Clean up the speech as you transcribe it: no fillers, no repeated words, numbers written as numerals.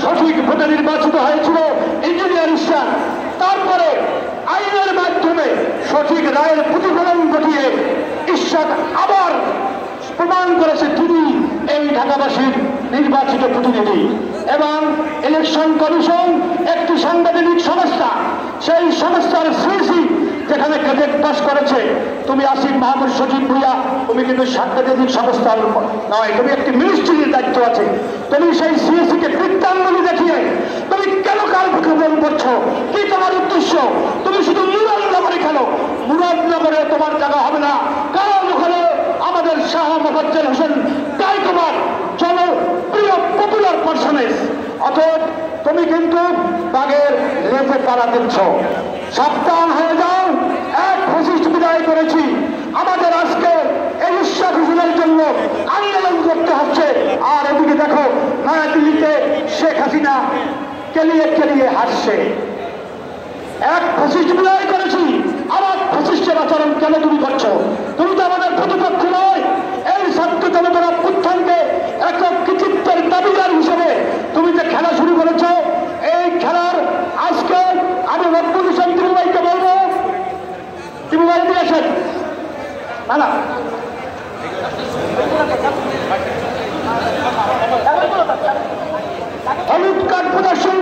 সঠিক ভোটে নির্বাচিত হয়েছিল ইঞ্জিনিয়ার ইশরাক। তারপরে আইনের মাধ্যমে সঠিক রায়ের প্রতিফলন ঘটিয়ে ইশরাক আবার প্রমাণ করেছে তিনি এই ঢাকাবাসীর নির্বাচিত প্রতিনিধি। এবং ইলেকশন কমিশন একটি সাংবিধানিক সংস্থা, সেই সংস্থার সিইসি যেখানে গেজেট পাস করেছে, তুমি আসিফ মাহমুদ সচিব ভূঁইয়া, তুমি কিন্তু সাংবিধানিক সংস্থার নয়, তুমি একটি মিনিস্ট্রির দায়িত্ব আছে। তুমি সেই সিইসিকে কৃত্যাঙ্গুলি দেখিয়ে তুমি কেন কাল প্রতিফলন করছো? কি তোমার উদ্দেশ্য? তুমি শুধু মুরাদনগরে খেলো, মুরাদনগরে তোমার জায়গা হবে না, কারণ ওখানে আমাদের শাহ মোফাজ্জল হোসেন গায়কোয়াড় জনপ্রিয় পপুলার পার্সনেজ। অতএব তুমি কিন্তু বাঘের লেজে পাড়া দিচ্ছ। সাবধান হয়ে যাও, এক ফ্যাসিস্ট বিদায় করেছি। আমাদের আজকে এই ইশরাক হোসেনের জন্য আন্দোলন করতে হচ্ছে। আর এদিকে দেখো নয়াদিল্লিতে শেখ হাসিনা কেলিয়ে কেলিয়ে হাসছে। এক ফ্যাসিস্ট বিদায় করেছি, আবার ফ্যাসিস্টের আচরণ কেন তুমি করছো? তুমি তো আমাদের প্রতিপক্ষ নয়। এই ছাত্র জনতার অভ্যুত্থানকে এক কৃতিত্বের দাবিদার হিসেবে তুমি যে খেলা শুরু করেছ, এই খেলার আজকে আমি রব্বুল হোসেন ত্রিমুবাইকে বলবো, ত্রিমুবাই দিয়ে আসেন। না হলুদ কার্ড প্রদর্শন